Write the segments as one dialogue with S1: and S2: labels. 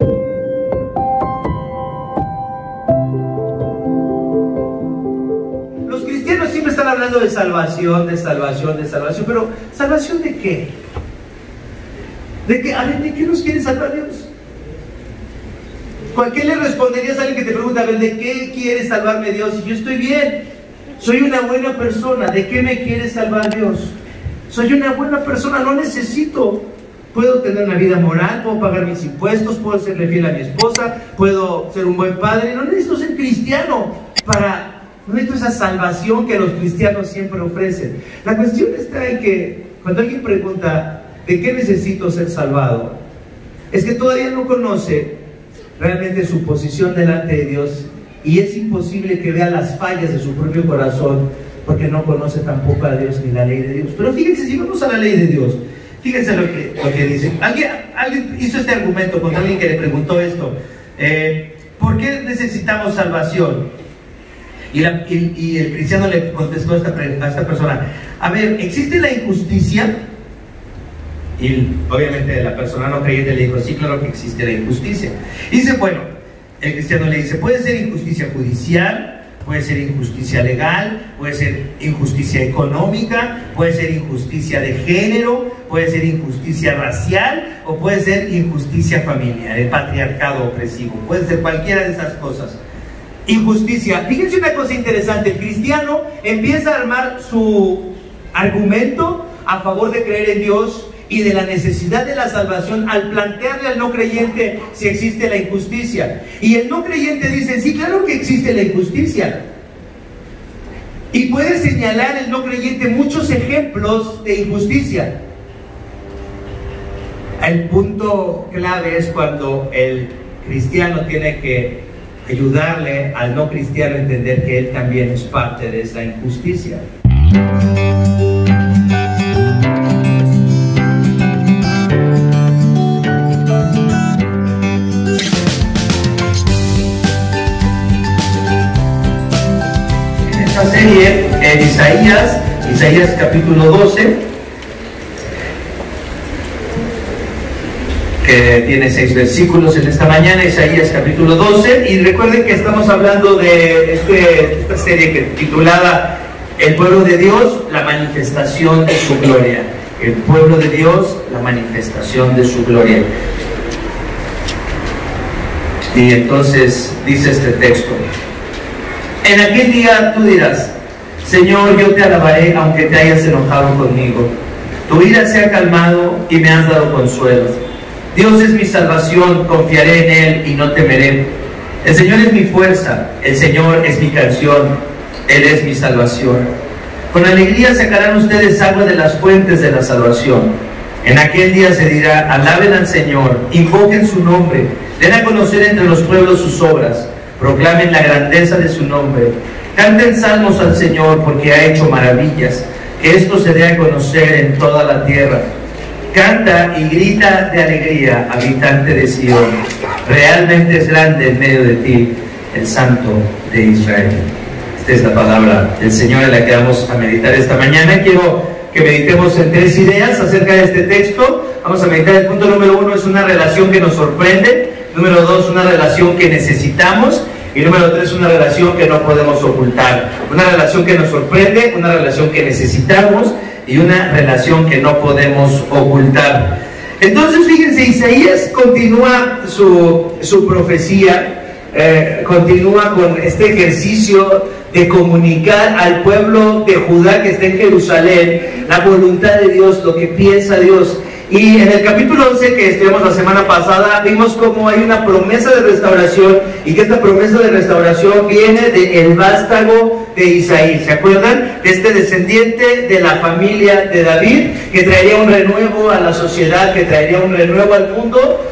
S1: Los cristianos siempre están hablando de salvación, de salvación, de salvación, pero ¿salvación de qué? ¿De qué? A ver, ¿de qué nos quiere salvar Dios? ¿Qué le responderías a alguien que te pregunta, a ver, ¿de qué quiere salvarme Dios? Si yo estoy bien, soy una buena persona, ¿de qué me quiere salvar Dios? Soy una buena persona, no necesito. Puedo tener una vida moral, puedo pagar mis impuestos, puedo serle fiel a mi esposa, puedo ser un buen padre. No necesito ser cristiano no necesito esa salvación que los cristianos siempre ofrecen. La cuestión está en que cuando alguien pregunta, ¿de qué necesito ser salvado? Es que todavía no conoce realmente su posición delante de Dios y es imposible que vea las fallas de su propio corazón porque no conoce tampoco a Dios ni la ley de Dios. Pero fíjense, si vamos a la ley de Dios, fíjense lo que dice. Alguien hizo este argumento con alguien que le preguntó esto. ¿Por qué necesitamos salvación? Y el cristiano le contestó a esta persona, a ver, ¿existe la injusticia? Y obviamente la persona no creyente le dijo, sí, claro que existe la injusticia. Y dice, bueno, el cristiano le dice, puede ser injusticia judicial, puede ser injusticia legal, puede ser injusticia económica, puede ser injusticia de género, puede ser injusticia racial o puede ser injusticia familiar, el patriarcado opresivo, puede ser cualquiera de esas cosas. Injusticia. Fíjense una cosa interesante, el cristiano empieza a armar su argumento a favor de creer en Dios y de la necesidad de la salvación al plantearle al no creyente si existe la injusticia. Y el no creyente dice, sí, claro que existe la injusticia. Y puede señalar el no creyente muchos ejemplos de injusticia. El punto clave es cuando el cristiano tiene que ayudarle al no cristiano a entender que él también es parte de esa injusticia. En esta serie, en Isaías capítulo 12, que tiene 6 versículos en esta mañana, Isaías capítulo 12, y recuerden que estamos hablando de esta serie que titulada El pueblo de Dios, la manifestación de su gloria. El pueblo de Dios, la manifestación de su gloria. Y entonces dice este texto, en aquel día tú dirás, Señor, yo te alabaré aunque te hayas enojado conmigo. Tu ira se ha calmado y me has dado consuelo. Dios es mi salvación, confiaré en Él y no temeré. El Señor es mi fuerza, el Señor es mi canción, Él es mi salvación. Con alegría sacarán ustedes agua de las fuentes de la salvación. En aquel día se dirá, alaben al Señor, invoquen su nombre, den a conocer entre los pueblos sus obras, proclamen la grandeza de su nombre, canten salmos al Señor porque ha hecho maravillas, que esto se dé a conocer en toda la tierra. Canta y grita de alegría, habitante de Sion. Realmente es grande en medio de ti el Santo de Israel. Esta es la palabra del Señor en la que vamos a meditar esta mañana. Quiero que meditemos en 3 ideas acerca de este texto. Vamos a meditar el punto número 1, es una relación que nos sorprende. Número 2, una relación que necesitamos. Y número 3, una relación que no podemos ocultar. Una relación que nos sorprende, una relación que necesitamos y una relación que no podemos ocultar. Entonces fíjense, Isaías continúa su profecía, continúa con este ejercicio de comunicar al pueblo de Judá que está en Jerusalén la voluntad de Dios, lo que piensa Dios. Y en el capítulo 11 que estudiamos la semana pasada, vimos cómo hay una promesa de restauración y que esta promesa de restauración viene del vástago de Isaí. ¿Se acuerdan? De este descendiente de la familia de David, que traería un renuevo a la sociedad, que traería un renuevo al mundo.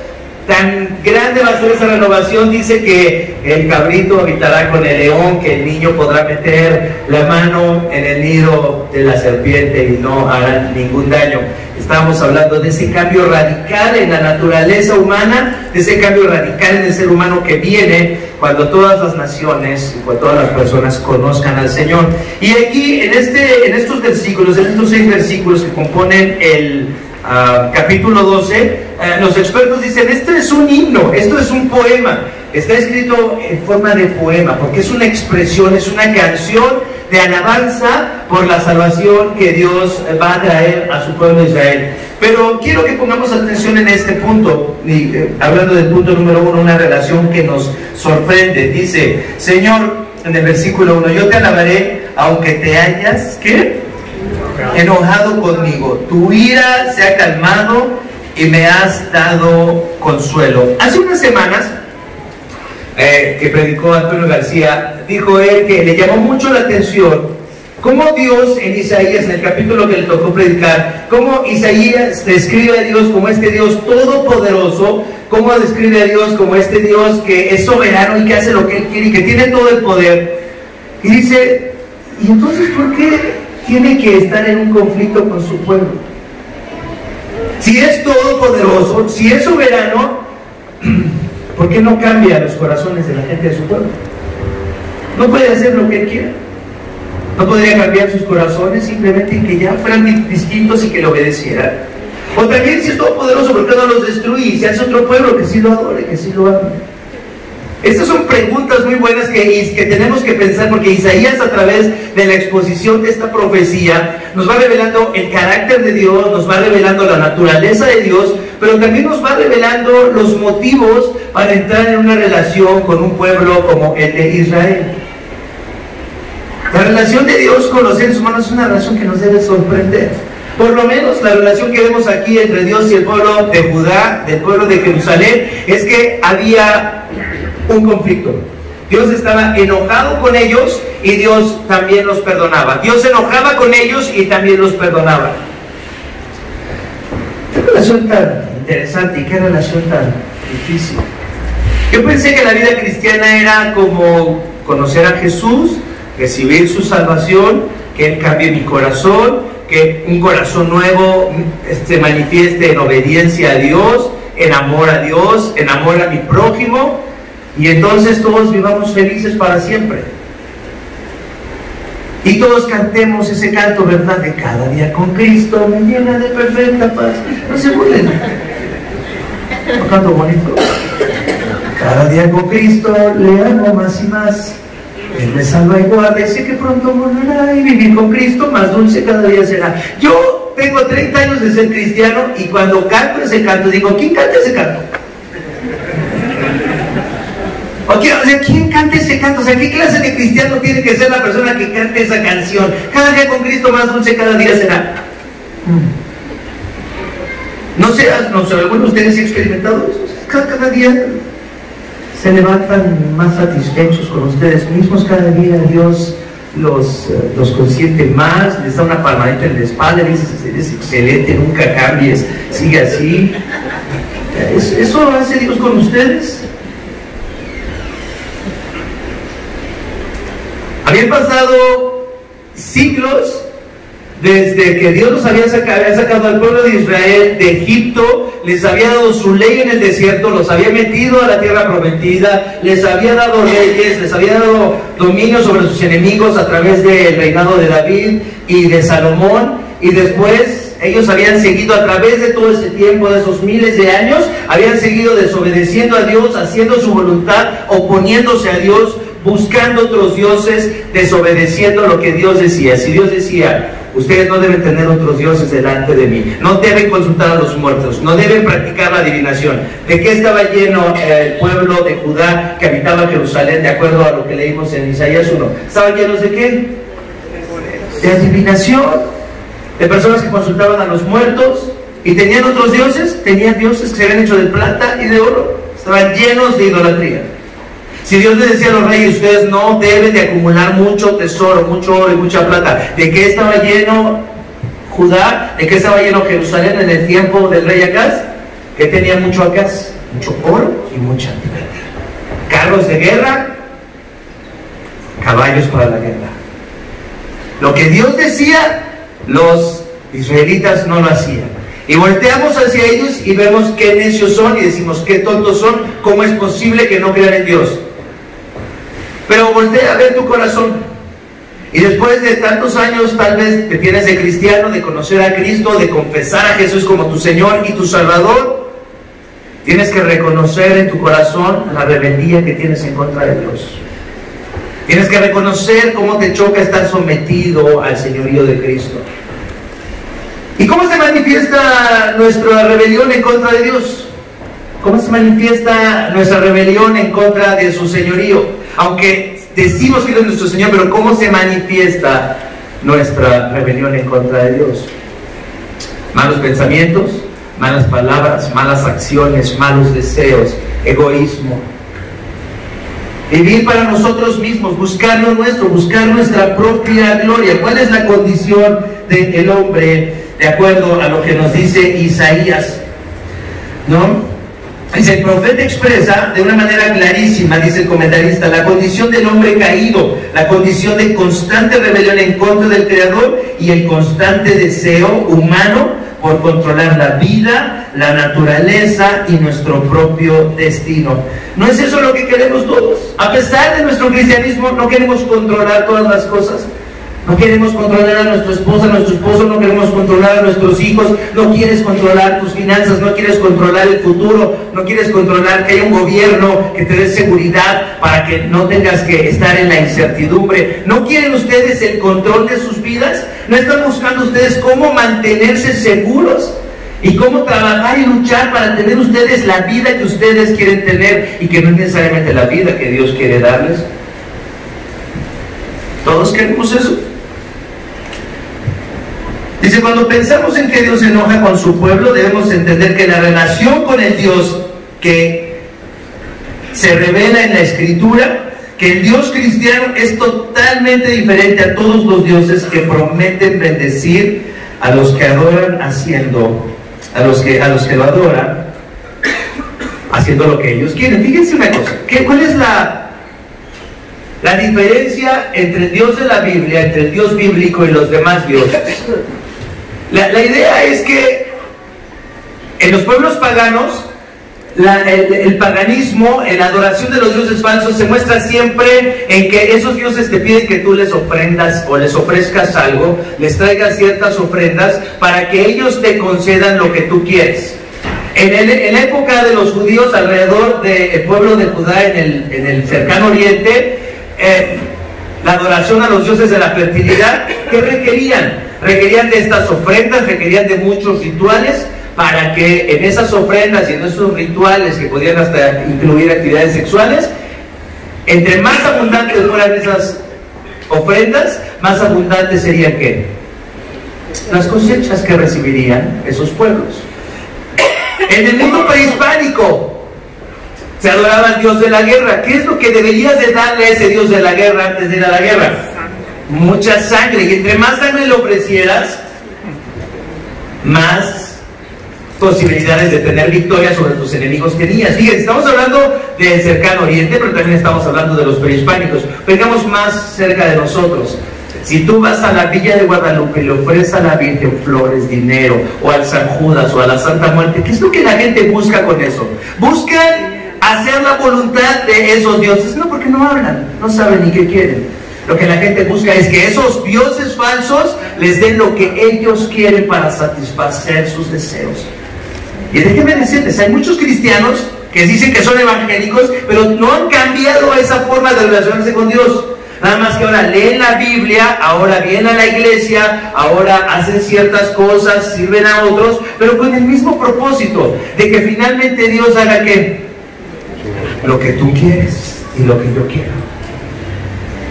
S1: Tan grande va a ser esa renovación, dice que el cabrito habitará con el león, que el niño podrá meter la mano en el nido de la serpiente y no harán ningún daño. Estábamos hablando de ese cambio radical en la naturaleza humana, de ese cambio radical en el ser humano que viene cuando todas las naciones y cuando todas las personas conozcan al Señor. Y aquí, en estos versículos, en estos 6 versículos que componen el capítulo 12, los expertos dicen, esto es un himno, esto es un poema. Está escrito en forma de poema, porque es una expresión, es una canción de alabanza por la salvación que Dios va a traer a su pueblo de Israel. Pero quiero que pongamos atención en este punto, y, hablando del punto número 1, una relación que nos sorprende. Dice, Señor, en el versículo 1, yo te alabaré aunque te hayas, ¿qué? Enojado conmigo. Tu ira se ha calmado y me has dado consuelo. Hace unas semanas que predicó Antonio García, dijo él que le llamó mucho la atención cómo Dios en Isaías, en el capítulo que le tocó predicar, cómo Isaías describe a Dios como este Dios todopoderoso, cómo describe a Dios como este Dios que es soberano y que hace lo que Él quiere y que tiene todo el poder. Y dice, ¿y entonces por qué tiene que estar en un conflicto con su pueblo? Si es todopoderoso, si es soberano, ¿por qué no cambia los corazones de la gente de su pueblo? No puede hacer lo que Él quiera. No podría cambiar sus corazones simplemente que ya fueran distintos y que le obedecieran. O también, si es todopoderoso, ¿por qué no los destruye y se hace otro pueblo que sí lo adore, que sí lo ame? Estas son preguntas muy buenas que tenemos que pensar, porque Isaías, a través de la exposición de esta profecía, nos va revelando el carácter de Dios, nos va revelando la naturaleza de Dios, pero también nos va revelando los motivos para entrar en una relación con un pueblo como el de Israel. La relación de Dios con los seres humanos es una relación que nos debe sorprender. Por lo menos la relación que vemos aquí entre Dios y el pueblo de Judá, del pueblo de Jerusalén, es que había un conflicto. Dios estaba enojado con ellos y Dios también los perdonaba. Dios se enojaba con ellos y también los perdonaba. Qué relación tan interesante y qué relación tan difícil. Yo pensé que la vida cristiana era como conocer a Jesús, recibir su salvación, que Él cambie mi corazón, que un corazón nuevo se manifieste en obediencia a Dios, en amor a Dios, en amor a mi prójimo, y entonces todos vivamos felices para siempre. Y todos cantemos ese canto, ¿verdad? De cada día con Cristo me llena de perfecta paz. No se burlen. No canto bonito. Cada día con Cristo le amo más y más. Él me salva y guarda y sé que pronto volverá, y vivir con Cristo más dulce cada día será. Yo tengo 30 años de ser cristiano y cuando canto ese canto digo, ¿quién canta ese canto? O sea, ¿quién canta ese canto? O sea, ¿qué clase de cristiano tiene que ser la persona que cante esa canción? Cada día con Cristo más dulce cada día será. No sé, algunos de ustedes han experimentado eso. Cada día se levantan más satisfechos con ustedes mismos, cada día Dios los consiente más, les da una palmadita en la espalda, les dice, eres excelente, nunca cambies, sigue así. ¿Eso hace Dios con ustedes? Habían pasado siglos desde que Dios los había sacado al pueblo de Israel de Egipto, les había dado su ley en el desierto, los había metido a la tierra prometida, les había dado leyes, les había dado dominio sobre sus enemigos a través del reinado de David y de Salomón, y después ellos habían seguido a través de todo ese tiempo, de esos miles de años, habían seguido desobedeciendo a Dios, haciendo su voluntad, oponiéndose a Dios, buscando otros dioses, desobedeciendo lo que Dios decía. Si Dios decía, ustedes no deben tener otros dioses delante de mí, no deben consultar a los muertos, no deben practicar la adivinación. ¿De qué estaba lleno el pueblo de Judá que habitaba Jerusalén, de acuerdo a lo que leímos en Isaías 1? ¿Estaban llenos de qué? De adivinación, de personas que consultaban a los muertos y tenían otros dioses, tenían dioses que se habían hecho de plata y de oro, estaban llenos de idolatría. Si Dios le decía a los reyes, ustedes no deben de acumular mucho tesoro, mucho oro y mucha plata, ¿de qué estaba lleno Judá? ¿De qué estaba lleno Jerusalén en el tiempo del rey Acaz? Que tenía mucho Acaz, mucho oro y mucha plata. Carros de guerra, caballos para la guerra. Lo que Dios decía, los israelitas no lo hacían. Y volteamos hacia ellos y vemos qué necios son y decimos qué tontos son, cómo es posible que no crean en Dios. Pero voltea a ver tu corazón. Y después de tantos años tal vez te tienes de cristiano, de conocer a Cristo, de confesar a Jesús como tu Señor y tu Salvador, Tienes que reconocer en tu corazón la rebeldía que tienes en contra de Dios. Tienes que reconocer cómo te choca estar sometido al señorío de Cristo. ¿Y cómo se manifiesta nuestra rebelión en contra de Dios? ¿Cómo se manifiesta nuestra rebelión en contra de su señorío? Aunque decimos que Él es nuestro Señor, pero ¿cómo se manifiesta nuestra rebelión en contra de Dios? Malos pensamientos, malas palabras, malas acciones, malos deseos, egoísmo. Vivir para nosotros mismos, buscar lo nuestro, buscar nuestra propia gloria. ¿Cuál es la condición del hombre de acuerdo a lo que nos dice Isaías? ¿No? Dice, el profeta expresa de una manera clarísima, dice el comentarista, la condición del hombre caído, la condición de constante rebelión en contra del Creador y el constante deseo humano por controlar la vida, la naturaleza y nuestro propio destino. ¿No es eso lo que queremos todos? A pesar de nuestro cristianismo, no queremos controlar todas las cosas. No queremos controlar a nuestra esposa, a nuestro esposo, no queremos controlar a nuestros hijos, no quieres controlar tus finanzas, no quieres controlar el futuro, no quieres controlar que haya un gobierno que te dé seguridad para que no tengas que estar en la incertidumbre. ¿No quieren ustedes el control de sus vidas? ¿No están buscando ustedes cómo mantenerse seguros? Y cómo trabajar y luchar para tener ustedes la vida que ustedes quieren tener y que no es necesariamente la vida que Dios quiere darles. ¿Todos queremos eso? Dice, cuando pensamos en que Dios se enoja con su pueblo, debemos entender que la relación con el Dios que se revela en la Escritura, que el Dios cristiano es totalmente diferente a todos los dioses que prometen bendecir a los que adoran a los que lo adoran, haciendo lo que ellos quieren. Fíjense una cosa, ¿cuál es la diferencia entre el Dios de la Biblia, entre el Dios bíblico y los demás dioses? La idea es que en los pueblos paganos, el paganismo, la adoración de los dioses falsos se muestra siempre en que esos dioses te piden que tú les ofrendas o les ofrezcas algo, les traigas ciertas ofrendas para que ellos te concedan lo que tú quieres. En la época de los judíos alrededor del pueblo de Judá en el cercano oriente, la adoración a los dioses de la fertilidad, ¿qué requerían? Requerían de estas ofrendas, requerían de muchos rituales para que en esas ofrendas y en esos rituales que podían hasta incluir actividades sexuales, entre más abundantes fueran esas ofrendas, más abundantes serían ¿qué? Las cosechas que recibirían esos pueblos. En el mundo prehispánico se adoraba al dios de la guerra. ¿Qué es lo que deberías de darle a ese dios de la guerra antes de ir a la guerra? Mucha sangre. Y entre más sangre le ofrecieras, más posibilidades de tener victoria sobre tus enemigos tenías. Fíjense, estamos hablando del cercano oriente, pero también estamos hablando de los prehispánicos. Vengamos más cerca de nosotros. Si tú vas a la Villa de Guadalupe y le ofreces a la Virgen flores, dinero, o al San Judas, o a la Santa Muerte, ¿qué es lo que la gente busca con eso? Buscan hacer la voluntad de esos dioses. No, porque no hablan, no saben ni qué quieren. Lo que la gente busca es que esos dioses falsos les den lo que ellos quieren para satisfacer sus deseos. Y déjenme decirles, hay muchos cristianos que dicen que son evangélicos, pero no han cambiado esa forma de relacionarse con Dios. Nada más que ahora leen la Biblia, ahora vienen a la iglesia, ahora hacen ciertas cosas, sirven a otros, pero con el mismo propósito de que finalmente Dios haga ¿qué? Lo que tú quieres y lo que yo quiero.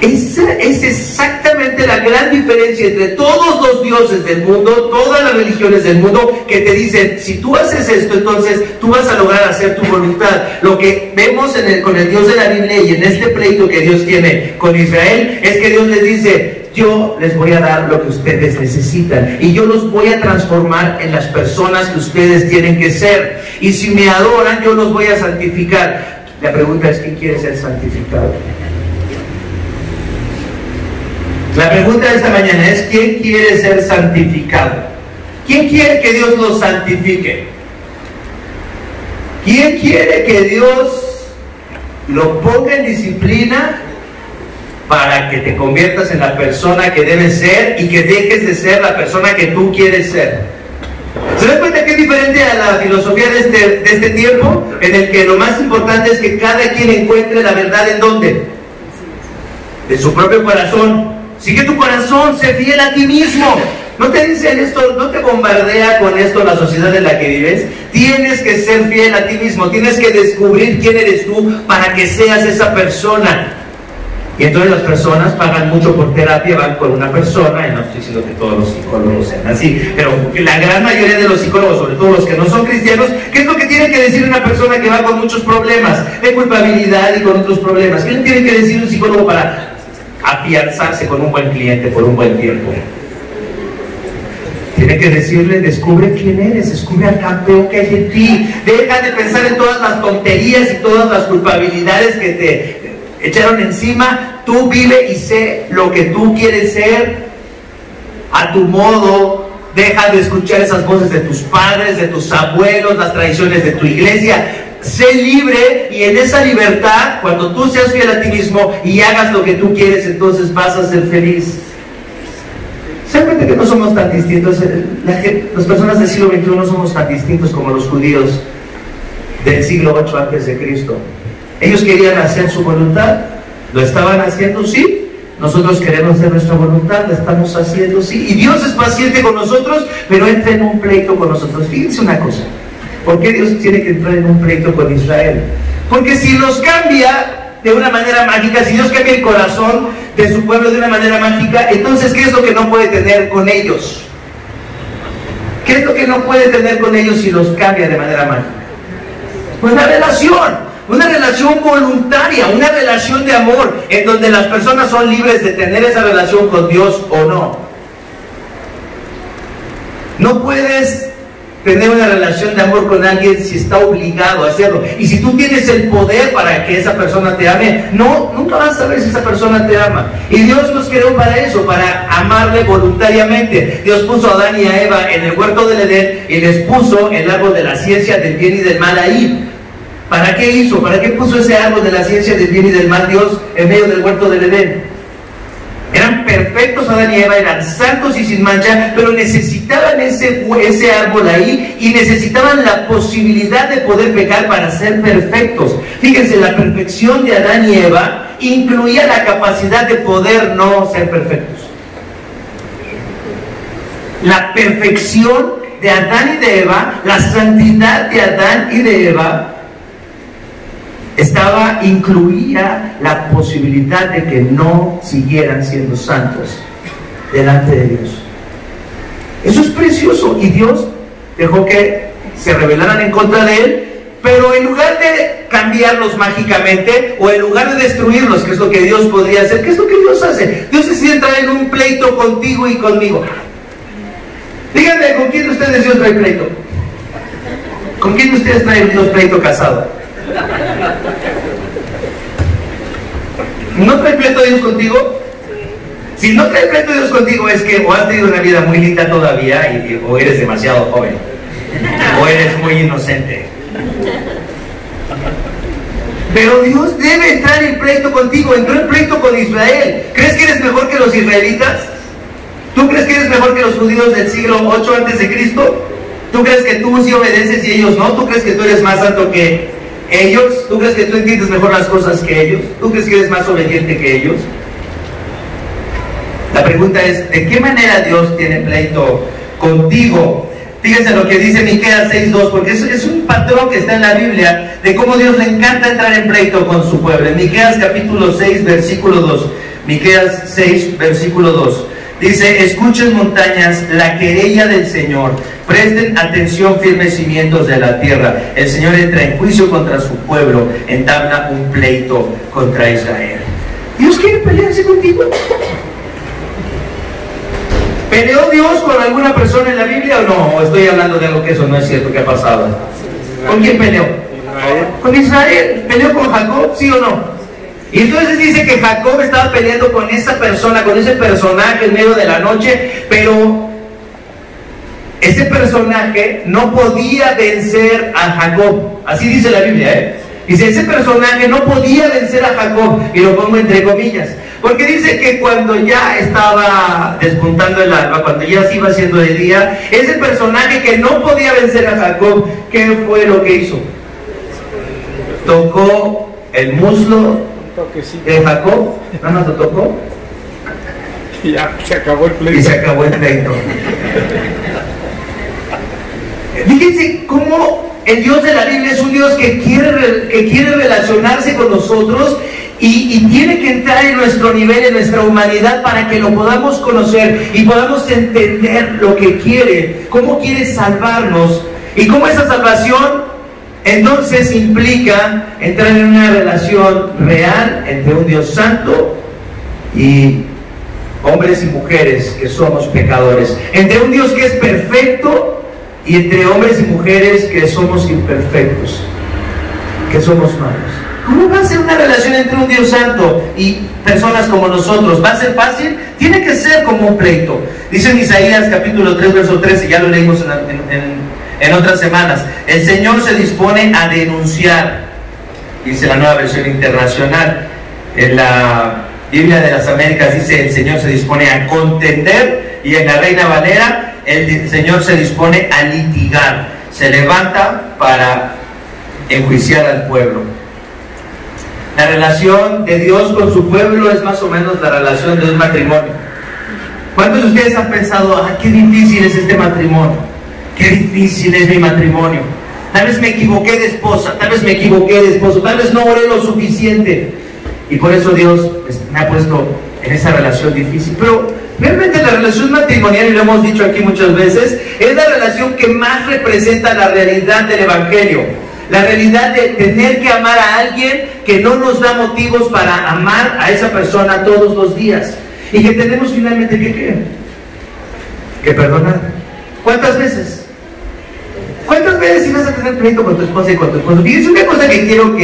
S1: Esa es exactamente la gran diferencia entre todos los dioses del mundo, todas las religiones del mundo, que te dicen, si tú haces esto, entonces tú vas a lograr hacer tu voluntad. Lo que vemos con el Dios de la Biblia y en este pleito que Dios tiene con Israel, es que Dios les dice, yo les voy a dar lo que ustedes necesitan y yo los voy a transformar en las personas que ustedes tienen que ser. Y si me adoran, yo los voy a santificar. La pregunta es, ¿quién quiere ser santificado? La pregunta de esta mañana es, ¿quién quiere ser santificado? ¿Quién quiere que Dios lo santifique? ¿Quién quiere que Dios lo ponga en disciplina para que te conviertas en la persona que debes ser y que dejes de ser la persona que tú quieres ser? ¿Se dan cuenta que es diferente a la filosofía de este tiempo? En el que lo más importante es que cada quien encuentre la verdad ¿en dónde? De su propio corazón. Sigue tu corazón, sé fiel a ti mismo. ¿No te dicen esto, no te bombardea con esto la sociedad en la que vives? Tienes que ser fiel a ti mismo, tienes que descubrir quién eres tú para que seas esa persona. Y entonces las personas pagan mucho por terapia, van con una persona, y no estoy diciendo que todos los psicólogos sean así, pero la gran mayoría de los psicólogos, sobre todo los que no son cristianos, ¿qué es lo que tiene que decir una persona que va con muchos problemas de culpabilidad y con otros problemas? ¿Qué le tiene que decir un psicólogo para afianzarse con un buen cliente por un buen tiempo? Tiene que decirle, descubre quién eres, descubre al campeón que hay en ti, deja de pensar en todas las tonterías y todas las culpabilidades que te echaron encima. Tú vive y sé lo que tú quieres ser a tu modo. Deja de escuchar esas voces de tus padres, de tus abuelos, las tradiciones de tu iglesia. Sé libre, y en esa libertad, cuando tú seas fiel a ti mismo y hagas lo que tú quieres, entonces vas a ser feliz. ¿Se dan cuenta que no somos tan distintos? Las personas del siglo XXI no somos tan distintos como los judíos del siglo 8 antes de Cristo. Ellos querían hacer su voluntad, lo estaban haciendo, sí. Nosotros queremos hacer nuestra voluntad, la estamos haciendo, sí. Y Dios es paciente con nosotros, pero entra en un pleito con nosotros. Fíjense una cosa, ¿por qué Dios tiene que entrar en un pleito con Israel? Porque si los cambia de una manera mágica, si Dios cambia el corazón de su pueblo de una manera mágica, entonces ¿qué es lo que no puede tener con ellos? ¿Qué es lo que no puede tener con ellos si los cambia de manera mágica? Pues una relación voluntaria, una relación de amor, en donde las personas son libres de tener esa relación con Dios o no. No puedes tener una relación de amor con alguien si está obligado a hacerlo. Y si tú tienes el poder para que esa persona te ame, nunca vas a saber si esa persona te ama. Y Dios nos creó para eso, para amarle voluntariamente. Dios puso a Adán y a Eva en el huerto del Edén y les puso el árbol de la ciencia del bien y del mal ahí. ¿Para qué hizo? ¿Para qué puso ese árbol de la ciencia del bien y del mal Dios en medio del huerto del Edén? Eran perfectos Adán y Eva, eran santos y sin mancha, pero necesitaban ese árbol ahí, y necesitaban la posibilidad de poder pecar para ser perfectos. Fíjense, la perfección de Adán y Eva incluía la capacidad de poder no ser perfectos. La perfección de Adán y de Eva, la santidad de Adán y de Eva, incluía la posibilidad de que no siguieran siendo santos delante de Dios. Eso es precioso, y Dios dejó que se rebelaran en contra de Él, pero en lugar de cambiarlos mágicamente, o en lugar de destruirlos, que es lo que Dios podría hacer, ¿qué es lo que Dios hace? Dios decide entrar en un pleito contigo y conmigo. Díganme, ¿con quién de ustedes Dios trae pleito? ¿Con quién de ustedes trae Dios pleito casado? ¿No trae pleito Dios contigo? Si no trae pleito Dios contigo, es que o has tenido una vida muy linda todavía, o eres demasiado joven, o eres muy inocente. Pero Dios debe entrar en pleito contigo. Entró en pleito con Israel. ¿Crees que eres mejor que los israelitas? ¿Tú crees que eres mejor que los judíos del siglo 8 antes de Cristo? ¿Tú crees que tú sí obedeces y ellos no? ¿Tú crees que tú eres más santo que ellos? ¿Tú crees que tú entiendes mejor las cosas que ellos? ¿Tú crees que eres más obediente que ellos? La pregunta es, ¿de qué manera Dios tiene pleito contigo? Fíjense lo que dice Miqueas 6:2, porque es un patrón que está en la Biblia de cómo Dios le encanta entrar en pleito con su pueblo. En Miqueas capítulo 6, versículo 2. Miqueas 6, versículo 2. Dice, escuchen montañas la querella del Señor, presten atención firmes cimientos de la tierra. El Señor entra en juicio contra su pueblo, entabla un pleito contra Israel. ¿Dios quiere pelearse contigo? ¿Peleó Dios con alguna persona en la Biblia o no? ¿O estoy hablando de algo que eso no es cierto que ha pasado? ¿Con quién peleó? Con Israel. ¿Peleó con Jacob? ¿Sí o no? Y entonces dice que Jacob estaba peleando con esa persona, con ese personaje en medio de la noche, pero ese personaje no podía vencer a Jacob. Así dice la Biblia, Dice, ese personaje no podía vencer a Jacob, y lo pongo entre comillas, Porque dice que cuando ya estaba despuntando el alba, cuando ya se iba haciendo de día, ese personaje que no podía vencer a Jacob, ¿qué fue lo que hizo? Tocó el muslo de Jacob, nada más lo tocó.
S2: Y ya se acabó el pleito.
S1: Y se acabó el pleito. Fíjense cómo el Dios de la Biblia es un Dios que quiere relacionarse con nosotros y tiene que entrar en nuestro nivel, en nuestra humanidad, para que lo podamos conocer y podamos entender lo que quiere, cómo quiere salvarnos y cómo esa salvación entonces implica entrar en una relación real entre un Dios santo y hombres y mujeres que somos pecadores, entre un Dios que es perfecto y entre hombres y mujeres que somos imperfectos, que somos malos. ¿Cómo va a ser una relación entre un Dios santo y personas como nosotros? ¿Va a ser fácil? Tiene que ser como un pleito. Dice en Isaías capítulo 3, verso 13, ya lo leímos en otras semanas. El Señor se dispone a denunciar, dice la Nueva Versión Internacional. En la Biblia de las Américas dice: el Señor se dispone a contender, y en la Reina Valera el Señor se dispone a litigar. Se levanta para enjuiciar al pueblo. La relación de Dios con su pueblo es más o menos la relación de un matrimonio. ¿Cuántos de ustedes han pensado, qué difícil es este matrimonio? Qué difícil es mi matrimonio. Tal vez me equivoqué de esposa, tal vez me equivoqué de esposo, tal vez no oré lo suficiente. Y por eso Dios me ha puesto en esa relación difícil. Pero realmente la relación matrimonial, y lo hemos dicho aquí muchas veces, es la relación que más representa la realidad del Evangelio. La realidad de tener que amar a alguien que no nos da motivos para amar a esa persona todos los días. Y que tenemos finalmente que perdonar. ¿Cuántas veces? ¿Cuántas veces ibas a tener pleito con tu esposa y con tu esposo? Fíjense, una cosa que quiero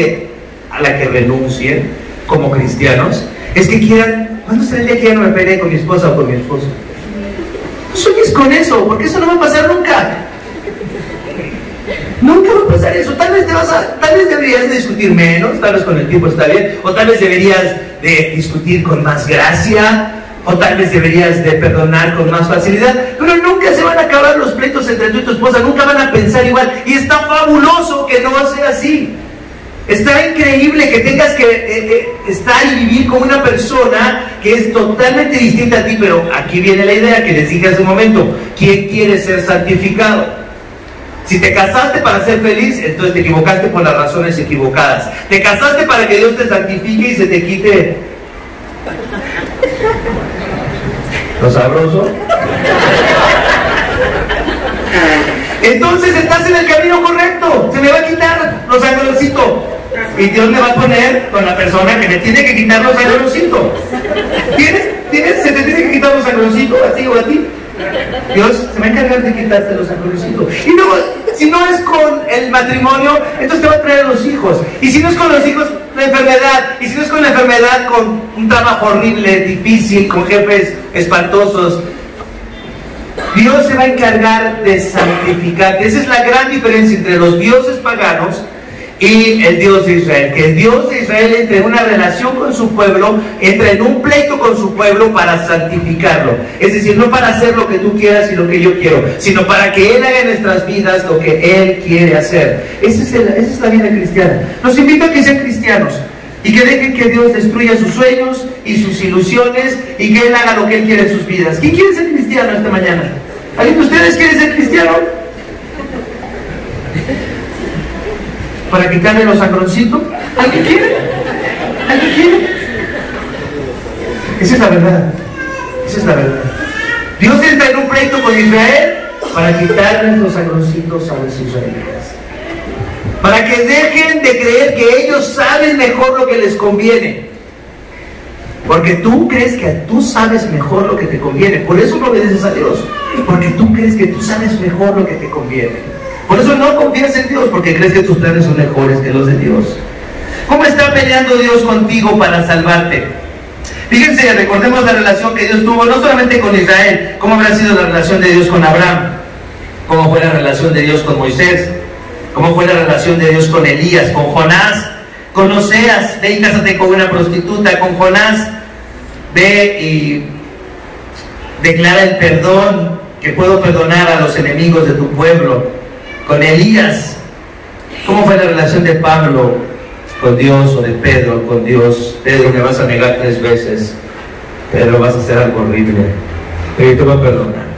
S1: a la que renuncien como cristianos, es que quieran, ¿cuándo será el día que ya no me peleé con mi esposa o con mi esposo? No sueñes con eso, porque eso no va a pasar nunca. Nunca va a pasar eso. Tal vez deberías de discutir menos, tal vez con el tiempo está bien, o tal vez deberías de discutir con más gracia, o tal vez deberías de perdonar con más facilidad, pero nunca se van a acabar los pleitos entre tú y tu esposa, nunca van a pensar igual, y está fabuloso que no sea así. Está increíble que tengas que estar y vivir con una persona que es totalmente distinta a ti, pero aquí viene la idea que les dije hace un momento: ¿quién quiere ser santificado? Si te casaste para ser feliz, entonces te equivocaste por las razones equivocadas. Te casaste para que Dios te santifique y se te quite lo sabroso. Entonces estás en el camino correcto. Se me va a quitar lo sabrosito y Dios me va a poner con la persona que me tiene que quitar lo sabrosito. ¿Se te tiene que quitar lo sabrosito así o a ti? Dios se va a encargar de quitarte los sabrositos. Y luego, si no es con el matrimonio, entonces te va a traer los hijos. Y si no es con los hijos, la enfermedad. Y si no es con la enfermedad, con un trabajo horrible, difícil, con jefes espantosos. Dios se va a encargar de santificarte. Esa es la gran diferencia entre los dioses paganos y el Dios de Israel. Que el Dios de Israel entre en una relación con su pueblo, entra en un pleito con su pueblo para santificarlo. Es decir, no para hacer lo que tú quieras y lo que yo quiero, sino para que Él haga en nuestras vidas lo que Él quiere hacer. Esa es la vida cristiana. Los invito a que sean cristianos y que dejen que Dios destruya sus sueños y sus ilusiones y que Él haga lo que Él quiere en sus vidas. ¿Quién quiere ser cristiano esta mañana? ¿Alguien de ustedes quiere ser cristiano? ¿Para quitarle los sangroncitos? ¿Alguien quiere? ¿Alguien quiere? Esa es la verdad. Esa es la verdad. Dios entra en un pleito con Israel para quitarles los sangroncitos a los israelitas. Para que dejen de creer que ellos saben mejor lo que les conviene. Porque tú crees que tú sabes mejor lo que te conviene. Por eso no obedeces a Dios. Porque tú crees que tú sabes mejor lo que te conviene. Por eso no confías en Dios, porque crees que tus planes son mejores que los de Dios. ¿Cómo está peleando Dios contigo para salvarte? Fíjense, recordemos la relación que Dios tuvo no solamente con Israel. ¿Cómo habrá sido la relación de Dios con Abraham? ¿Cómo fue la relación de Dios con Moisés? ¿Cómo fue la relación de Dios con Elías? ¿Con Jonás? Con Oseas, ve y cásate con una prostituta. Con Jonás, Ve y declara el perdón, que puedo perdonar a los enemigos de tu pueblo. Con Elías, ¿cómo fue la relación de Pablo con Dios, o de Pedro con Dios? Pedro, me vas a negar 3 veces. Pedro, vas a hacer algo horrible, pero yo te voy a perdonar.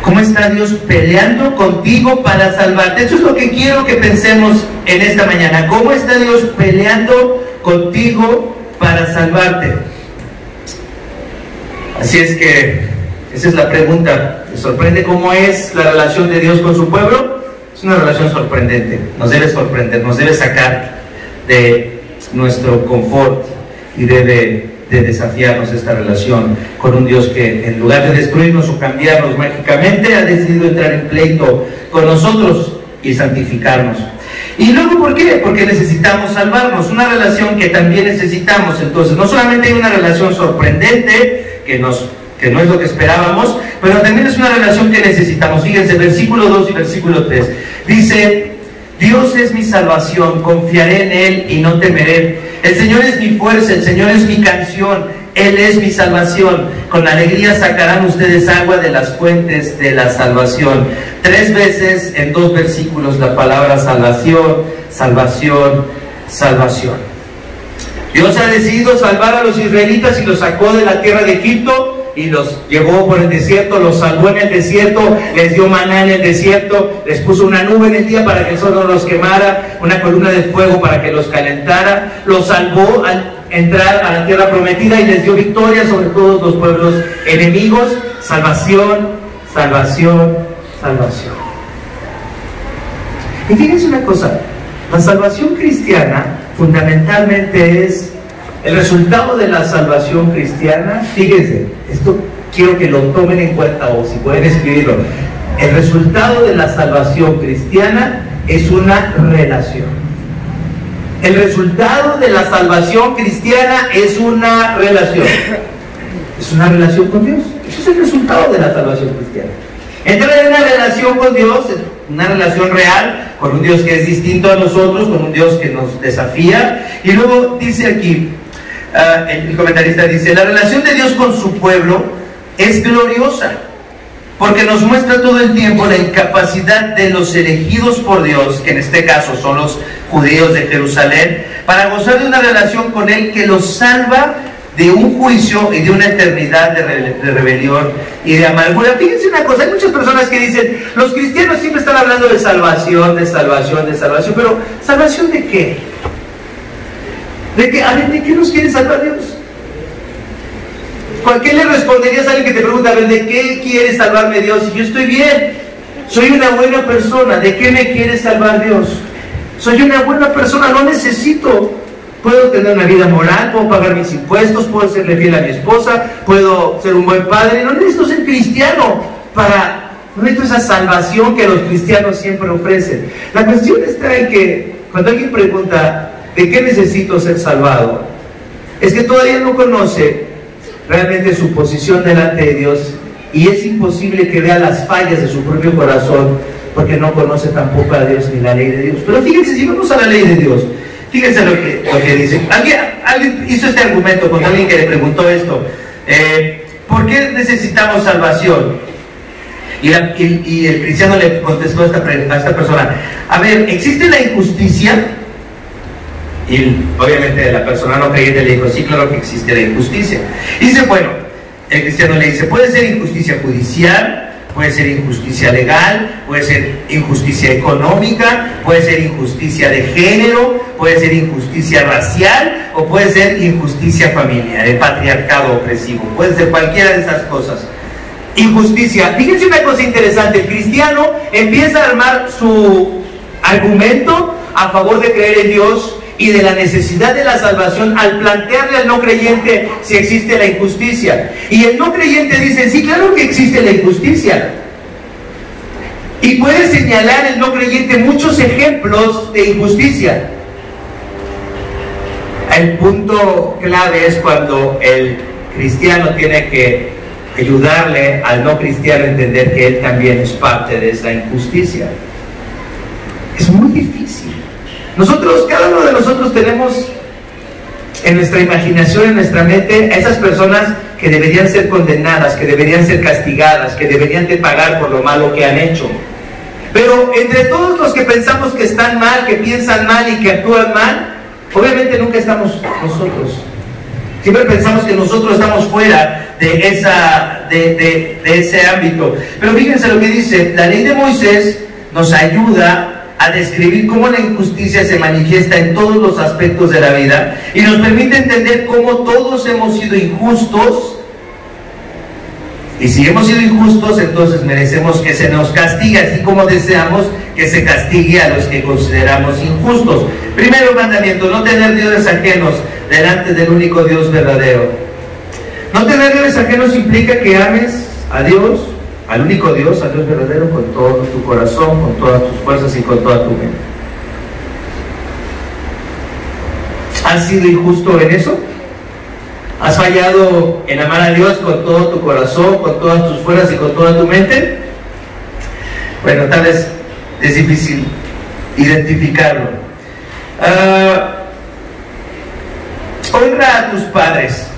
S1: ¿Cómo está Dios peleando contigo para salvarte? Eso es lo que quiero que pensemos en esta mañana. ¿Cómo está Dios peleando contigo para salvarte? Así es que esa es la pregunta. ¿Te sorprende cómo es la relación de Dios con su pueblo? Es una relación sorprendente. Nos debe sorprender, nos debe sacar de nuestro confort y debe de desafiarnos esta relación con un Dios que, en lugar de destruirnos o cambiarnos mágicamente, ha decidido entrar en pleito con nosotros y santificarnos. Y luego, ¿por qué? Porque necesitamos salvarnos, una relación que también necesitamos. Entonces, no solamente hay una relación sorprendente, que no es lo que esperábamos, pero también es una relación que necesitamos. Fíjense, versículo 2 y versículo 3. Dice: Dios es mi salvación, confiaré en Él y no temeré. El Señor es mi fuerza, el Señor es mi canción, Él es mi salvación. Con alegría sacarán ustedes agua de las fuentes de la salvación. 3 veces en 2 versículos la palabra salvación, salvación, salvación. Dios ha decidido salvar a los israelitas y los sacó de la tierra de Egipto y los llevó por el desierto, los salvó en el desierto, les dio maná en el desierto, les puso una nube en el día para que el sol no los quemara, una columna de fuego para que los calentara, los salvó al entrar a la tierra prometida y les dio victoria sobre todos los pueblos enemigos. Salvación, salvación, salvación. Y fíjense una cosa, la salvación cristiana fundamentalmente es el resultado de la salvación cristiana. Fíjense, esto quiero que lo tomen en cuenta, o si pueden escribirlo. El resultado de la salvación cristiana es una relación. El resultado de la salvación cristiana es una relación. Es una relación con Dios. Eso es el resultado de la salvación cristiana. Entrar en una relación con Dios, una relación real, con un Dios que es distinto a nosotros, con un Dios que nos desafía. Y luego dice aquí, el comentarista dice: la relación de Dios con su pueblo es gloriosa, porque nos muestra todo el tiempo la incapacidad de los elegidos por Dios, que en este caso son los judíos de Jerusalén, para gozar de una relación con Él que los salva de un juicio y de una eternidad de rebelión y de amargura. Fíjense una cosa, hay muchas personas que dicen: los cristianos siempre están hablando de salvación, de salvación, de salvación, pero ¿salvación de qué? ¿De qué? A ver, ¿de qué nos quiere salvar Dios? ¿Qué le responderías a alguien que te pregunta: a ver, ¿de qué quiere salvarme Dios? Si yo estoy bien, soy una buena persona, ¿de qué me quiere salvar Dios? Soy una buena persona, no necesito. Puedo tener una vida moral, puedo pagar mis impuestos, puedo serle fiel a mi esposa, puedo ser un buen padre. No necesito ser cristiano no necesito esa salvación que los cristianos siempre ofrecen. La cuestión está en que cuando alguien pregunta: ¿de qué necesito ser salvado?, es que todavía no conoce realmente su posición delante de Dios, y es imposible que vea las fallas de su propio corazón, porque no conoce tampoco a Dios ni la ley de Dios. Pero fíjense, si vamos a la ley de Dios, fíjense lo que dice. Alguien hizo este argumento con alguien que le preguntó esto: ¿por qué necesitamos salvación? Y el cristiano le contestó a esta persona: a ver, ¿existe la injusticia? Y obviamente la persona no creyente le dijo: sí, claro que existe la injusticia. Y dice: bueno, el cristiano le dice: puede ser injusticia judicial, puede ser injusticia legal, puede ser injusticia económica, puede ser injusticia de género, puede ser injusticia racial, o puede ser injusticia familiar, el patriarcado opresivo. Puede ser cualquiera de esas cosas. Injusticia. Fíjense una cosa interesante: el cristiano empieza a armar su argumento a favor de creer en Dios y de la necesidad de la salvación al plantearle al no creyente si existe la injusticia. Y el no creyente dice: sí, claro que existe la injusticia. Y puede señalar el no creyente muchos ejemplos de injusticia. El punto clave es cuando el cristiano tiene que ayudarle al no cristiano a entender que él también es parte de esa injusticia. Es muy difícil. Cada uno de nosotros tenemos en nuestra imaginación, en nuestra mente, a esas personas que deberían ser condenadas, que deberían ser castigadas, que deberían de pagar por lo malo que han hecho. Pero entre todos los que pensamos que están mal, que piensan mal y que actúan mal, obviamente nunca estamos nosotros. Siempre pensamos que nosotros estamos fuera de ese ámbito. Pero fíjense lo que dice, la ley de Moisés nos ayuda a describir cómo la injusticia se manifiesta en todos los aspectos de la vida y nos permite entender cómo todos hemos sido injustos. Y si hemos sido injustos, entonces merecemos que se nos castigue, así como deseamos que se castigue a los que consideramos injustos. Primero mandamiento, no tener dioses ajenos delante del único Dios verdadero. No tener dioses ajenos implica que ames a Dios, al único Dios, al Dios verdadero, con todo tu corazón, con todas tus fuerzas y con toda tu mente. ¿Has sido injusto en eso? ¿Has fallado en amar a Dios con todo tu corazón, con todas tus fuerzas y con toda tu mente? Bueno, tal vez es difícil identificarlo. Honra a tus padres.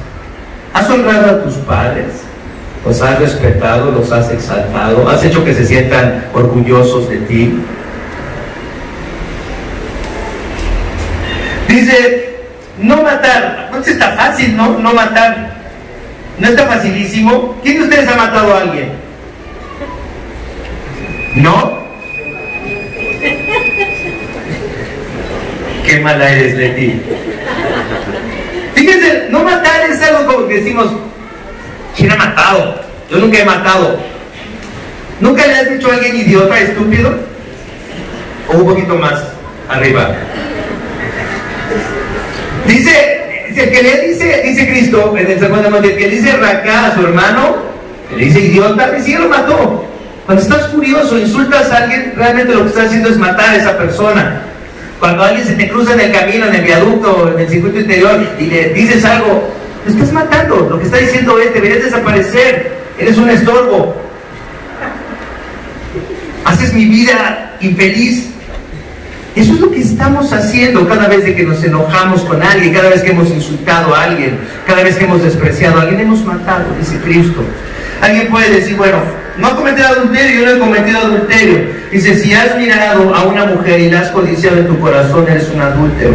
S1: ¿Has honrado a tus padres? ¿Los has respetado? ¿Los has exaltado? ¿Has hecho que se sientan orgullosos de ti? Dice, no matar. No está fácil, ¿no? No matar. No está facilísimo. ¿Quién de ustedes ha matado a alguien? ¿No? Qué mala eres, Leti. Fíjense, no matar es algo como que decimos, ¿quién ha matado? Yo nunca he matado. ¿Nunca le has dicho a alguien idiota, estúpido? O un poquito más arriba. Dice, el que le dice Cristo en el segundo monte, el que le dice raca a su hermano, que le dice idiota, ni siquiera lo mató. Cuando estás furioso, insultas a alguien, realmente lo que estás haciendo es matar a esa persona. Cuando alguien se te cruza en el camino, en el viaducto, en el circuito interior, y le dices algo, lo estás matando. Lo que está diciendo es, deberías desaparecer, eres un estorbo, haces mi vida infeliz. Eso es lo que estamos haciendo cada vez de que nos enojamos con alguien, cada vez que hemos insultado a alguien, cada vez que hemos despreciado a alguien, hemos matado, dice Cristo. Alguien puede decir, bueno, no he cometido adulterio, yo no he cometido adulterio. Dice, si has mirado a una mujer y la has codiciado en tu corazón, eres un adúltero.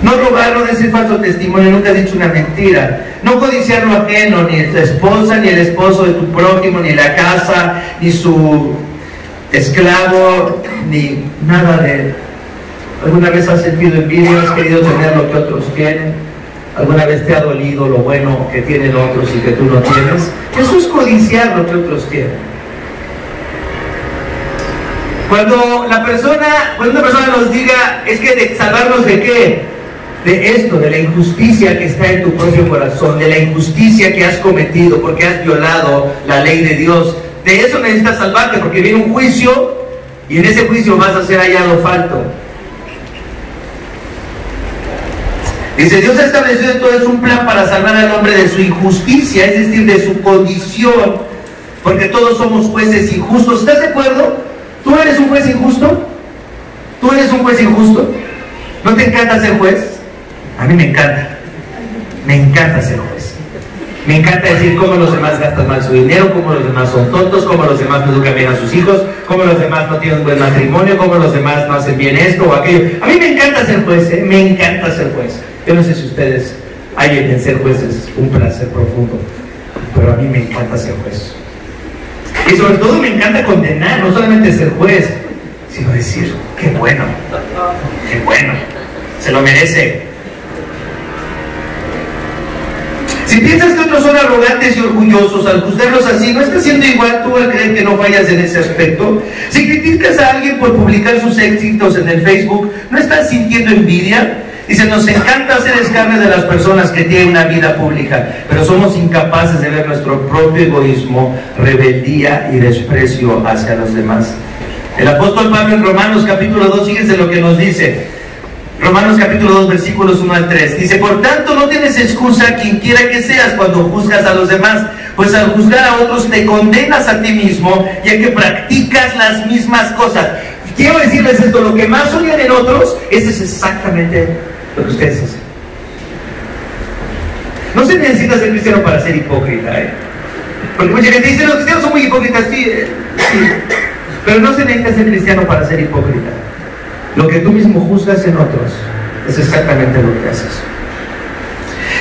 S1: No robar, no decir falso testimonio, nunca has dicho una mentira. No codiciar lo ajeno, ni tu esposa, ni el esposo de tu prójimo, ni la casa, ni su esclavo, ni nada de él. ¿Alguna vez has sentido envidia? ¿Has querido tener lo que otros quieren? ¿Alguna vez te ha dolido lo bueno que tienen otros y que tú no tienes? Eso es codiciar lo que otros quieren. Cuando una persona nos diga, es que de salvarnos de qué, de esto, de la injusticia que está en tu propio corazón, de la injusticia que has cometido porque has violado la ley de Dios, de eso necesitas salvarte, porque viene un juicio y en ese juicio vas a ser hallado falto. Dice, Dios ha establecido entonces un plan para salvar al hombre de su injusticia, es decir, de su condición, porque todos somos jueces injustos. ¿Estás de acuerdo? ¿Tú eres un juez injusto? ¿Tú eres un juez injusto? ¿No te encanta ser juez? A mí me encanta. Me encanta ser juez. Me encanta decir cómo los demás gastan mal su dinero, cómo los demás son tontos, cómo los demás no educan bien a sus hijos, cómo los demás no tienen un buen matrimonio, cómo los demás no hacen bien esto o aquello. A mí me encanta ser juez, ¿eh? Me encanta ser juez. Yo no sé si ustedes hallen en ser jueces un placer profundo, pero a mí me encanta ser juez. Y sobre todo me encanta condenar, no solamente ser juez, sino decir, qué bueno, se lo merece. Si piensas que otros son arrogantes y orgullosos, al juzgarlos así, ¿no estás siendo igual tú al creer que no fallas en ese aspecto? Si criticas a alguien por publicar sus éxitos en el Facebook, ¿no estás sintiendo envidia? Dice, nos encanta hacer escarnio de las personas que tienen una vida pública, pero somos incapaces de ver nuestro propio egoísmo, rebeldía y desprecio hacia los demás. El apóstol Pablo en Romanos capítulo 2, fíjense lo que nos dice. Romanos capítulo 2, versículos 1 al 3. Dice, por tanto no tienes excusa quien quiera que seas cuando juzgas a los demás, pues al juzgar a otros te condenas a ti mismo, ya que practicas las mismas cosas. Quiero decirles esto, lo que más odian en otros, eso es exactamente lo que ustedes hacen. No se necesita ser cristiano para ser hipócrita, ¿eh? Porque mucha gente dice, los cristianos son muy hipócritas, sí, sí. Pero no se necesita ser cristiano para ser hipócrita. Lo que tú mismo juzgas en otros es exactamente lo que haces.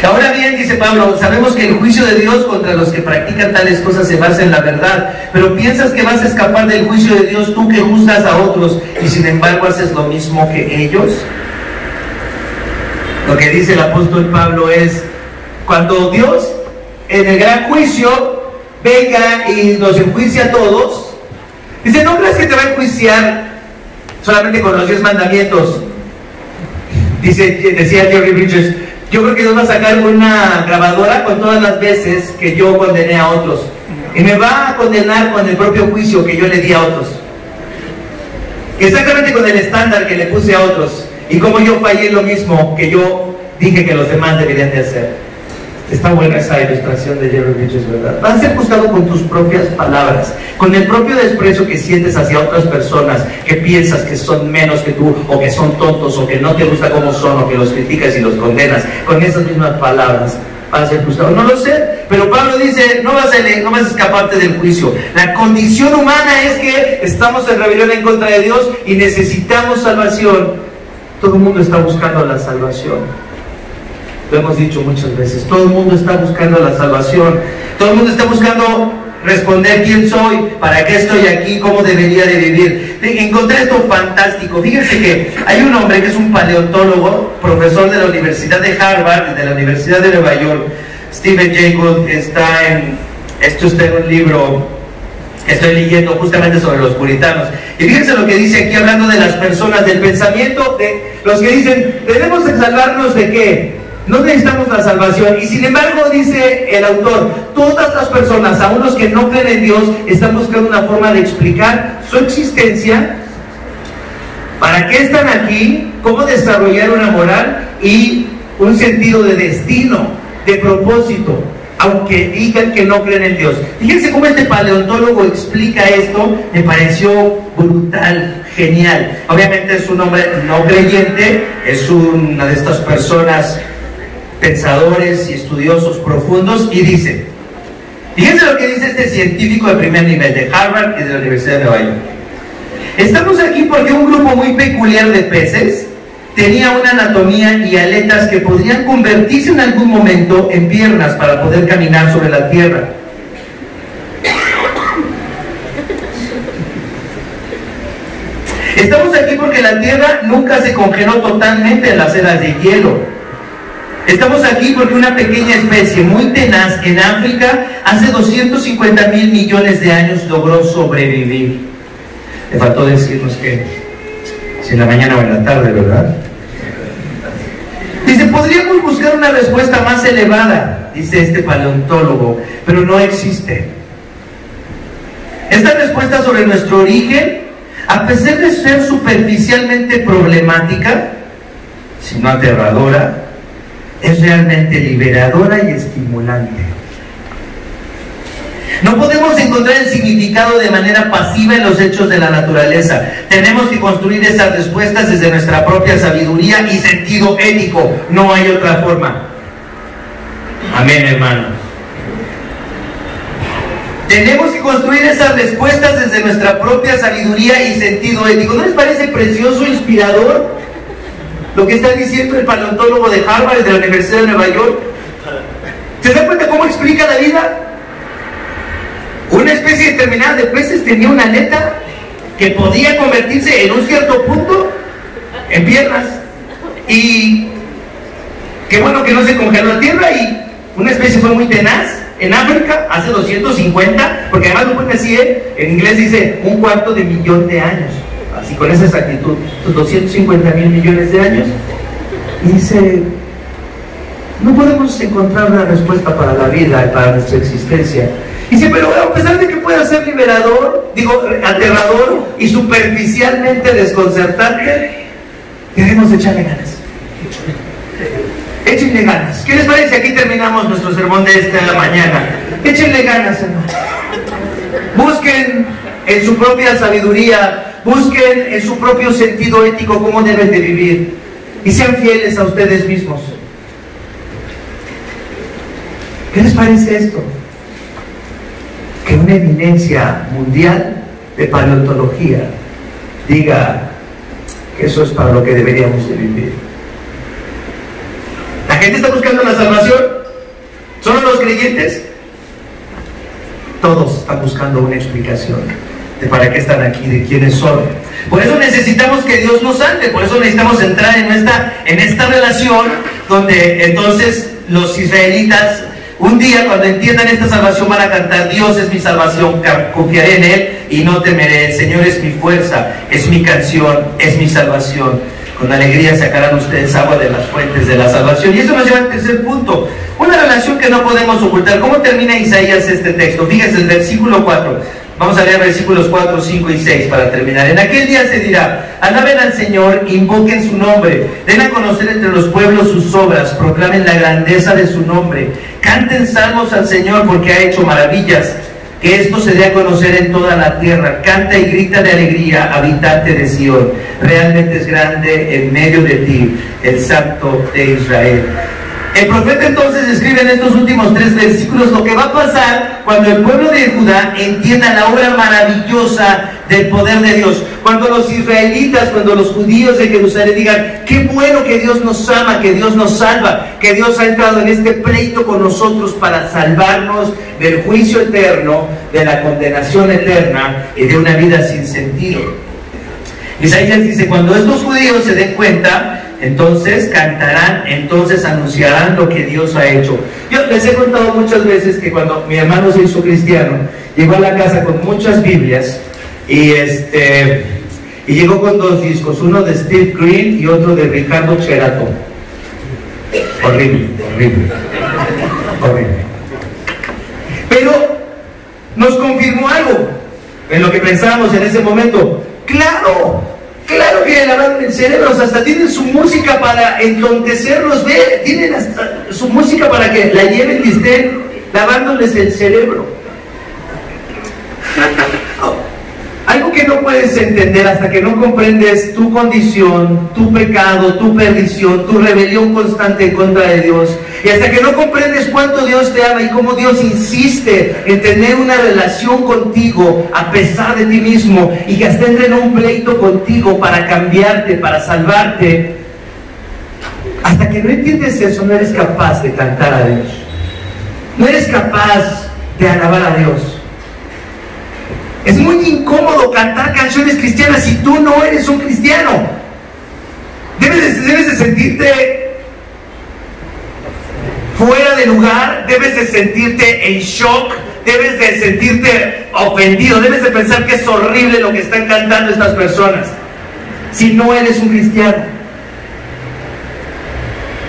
S1: Ahora bien, dice Pablo, sabemos que el juicio de Dios contra los que practican tales cosas se basa en la verdad, pero ¿piensas que vas a escapar del juicio de Dios tú que juzgas a otros y sin embargo haces lo mismo que ellos? Lo que dice el apóstol Pablo es, cuando Dios en el gran juicio venga y nos enjuicia a todos, dice, no creas que te va a enjuiciar solamente con los 10 mandamientos. Decía Jerry Bridges, yo creo que Dios va a sacar una grabadora con todas las veces que yo condené a otros y me va a condenar con el propio juicio que yo le di a otros, exactamente con el estándar que le puse a otros y como yo fallé lo mismo que yo dije que los demás deberían de hacer. Está buena esa ilustración de Jerry Bridges, ¿verdad? Vas a ser juzgado con tus propias palabras, con el propio desprecio que sientes hacia otras personas que piensas que son menos que tú, o que son tontos, o que no te gusta cómo son, o que los criticas y los condenas. Con esas mismas palabras vas a ser juzgado. No lo sé, pero Pablo dice, no vas a escaparte del juicio. La condición humana es que estamos en rebelión en contra de Dios y necesitamos salvación. Todo el mundo está buscando la salvación. Lo hemos dicho muchas veces, todo el mundo está buscando la salvación, todo el mundo está buscando responder quién soy, para qué estoy aquí, cómo debería de vivir. Encontré esto fantástico. Fíjense que hay un hombre que es un paleontólogo, profesor de la Universidad de Harvard y de la Universidad de Nueva York, Stephen Jay Gould. Esto está en un libro que estoy leyendo justamente sobre los puritanos. Y fíjense lo que dice aquí, hablando de las personas, del pensamiento de los que dicen, tenemos que salvarnos de qué. No necesitamos la salvación. Y sin embargo, dice el autor, todas las personas, aun los que no creen en Dios, están buscando una forma de explicar su existencia, para qué están aquí, cómo desarrollar una moral y un sentido de destino, de propósito, aunque digan que no creen en Dios. Fíjense cómo este paleontólogo explica esto, me pareció brutal, genial. Obviamente es un hombre no creyente, es una de estas personas pensadores y estudiosos profundos, y dice, fíjense lo que dice este científico de primer nivel de Harvard y de la Universidad de Nueva York. Estamos aquí porque un grupo muy peculiar de peces tenía una anatomía y aletas que podrían convertirse en algún momento en piernas para poder caminar sobre la tierra. Estamos aquí porque la tierra nunca se congeló totalmente en las eras de hielo. Estamos aquí porque una pequeña especie muy tenaz en África hace 250,000 millones de años logró sobrevivir. Le faltó decirnos que si en la mañana o en la tarde, ¿verdad? Dice, podríamos buscar una respuesta más elevada, dice este paleontólogo, pero no existe. Esta respuesta sobre nuestro origen, a pesar de ser superficialmente problemática, sino aterradora, es realmente liberadora y estimulante. No podemos encontrar el significado de manera pasiva en los hechos de la naturaleza. Tenemos que construir esas respuestas desde nuestra propia sabiduría y sentido ético. No hay otra forma. Amén, hermano. Tenemos que construir esas respuestas desde nuestra propia sabiduría y sentido ético. ¿No les parece precioso, inspirador lo que está diciendo el paleontólogo de Harvard y de la Universidad de Nueva York? ¿Se dan cuenta cómo explica la vida? Una especie determinada de peces tenía una aleta que podía convertirse en un cierto punto en piernas. Y qué bueno que no se congeló la tierra, y una especie fue muy tenaz en África hace 250, porque además lo pone así, en inglés dice 250,000 de años. Así con esa exactitud, 250,000 millones de años. Y dice, no podemos encontrar una respuesta para la vida, para nuestra existencia. Y dice, pero a pesar de que pueda ser liberador, aterrador y superficialmente desconcertante, debemos echarle ganas. Échenle ganas. ¿Qué les parece? Aquí terminamos nuestro sermón de esta mañana. Échenle ganas, hermano. Busquen en su propia sabiduría, busquen en su propio sentido ético cómo deben de vivir, y sean fieles a ustedes mismos. ¿Qué les parece esto? Que una eminencia mundial de paleontología diga que eso es para lo que deberíamos de vivir. La gente está buscando la salvación. ¿Solo los creyentes? Todos están buscando una explicación de para qué están aquí, de quiénes son. Por eso necesitamos que Dios nos salve, por eso necesitamos entrar en esta relación donde entonces los israelitas un día cuando entiendan esta salvación van a cantar: Dios es mi salvación, confiaré en Él y no temeré, el Señor es mi fuerza, es mi canción, es mi salvación. Con alegría sacarán ustedes agua de las fuentes de la salvación. Y eso nos lleva al tercer punto, una relación que no podemos ocultar. ¿Cómo termina Isaías este texto? Fíjense, el versículo 4. Vamos a leer versículos 4, 5 y 6 para terminar. En aquel día se dirá: alaben al Señor, invoquen su nombre, den a conocer entre los pueblos sus obras, proclamen la grandeza de su nombre, canten salmos al Señor porque ha hecho maravillas, que esto se dé a conocer en toda la tierra. Canta y grita de alegría, habitante de Sión, realmente es grande en medio de ti el Santo de Israel. El profeta entonces escribe en estos últimos 3 versículos lo que va a pasar cuando el pueblo de Judá entienda la obra maravillosa del poder de Dios. Cuando los israelitas, cuando los judíos de Jerusalén digan: qué bueno que Dios nos ama, que Dios nos salva, que Dios ha entrado en este pleito con nosotros para salvarnos del juicio eterno, de la condenación eterna y de una vida sin sentido. Isaías dice: cuando estos judíos se den cuenta, entonces cantarán, entonces anunciarán lo que Dios ha hecho. Yo les he contado muchas veces que cuando mi hermano se hizo cristiano, llegó a la casa con muchas Biblias y llegó con 2 discos, uno de Steve Green y otro de Ricardo Cherato. Horrible, horrible, horrible. Pero nos confirmó algo en lo que pensábamos en ese momento. Claro que lavaron el cerebro, hasta tienen su música para entontecerlos, tienen hasta su música para que la lleven y estén lavándoles el cerebro. Algo que no puedes entender hasta que no comprendes tu condición, tu pecado, tu perdición, tu rebelión constante en contra de Dios, y hasta que no comprendes cuánto Dios te ama y cómo Dios insiste en tener una relación contigo a pesar de ti mismo, y que hasta entre en un pleito contigo para cambiarte, para salvarte. Hasta que no entiendes eso, no eres capaz de cantar a Dios, no eres capaz de alabar a Dios. Es muy incómodo cantar canciones cristianas si tú no eres un cristiano. Debes de sentirte fuera de lugar, debes de sentirte en shock, debes de sentirte ofendido, debes de pensar que es horrible lo que están cantando estas personas si no eres un cristiano.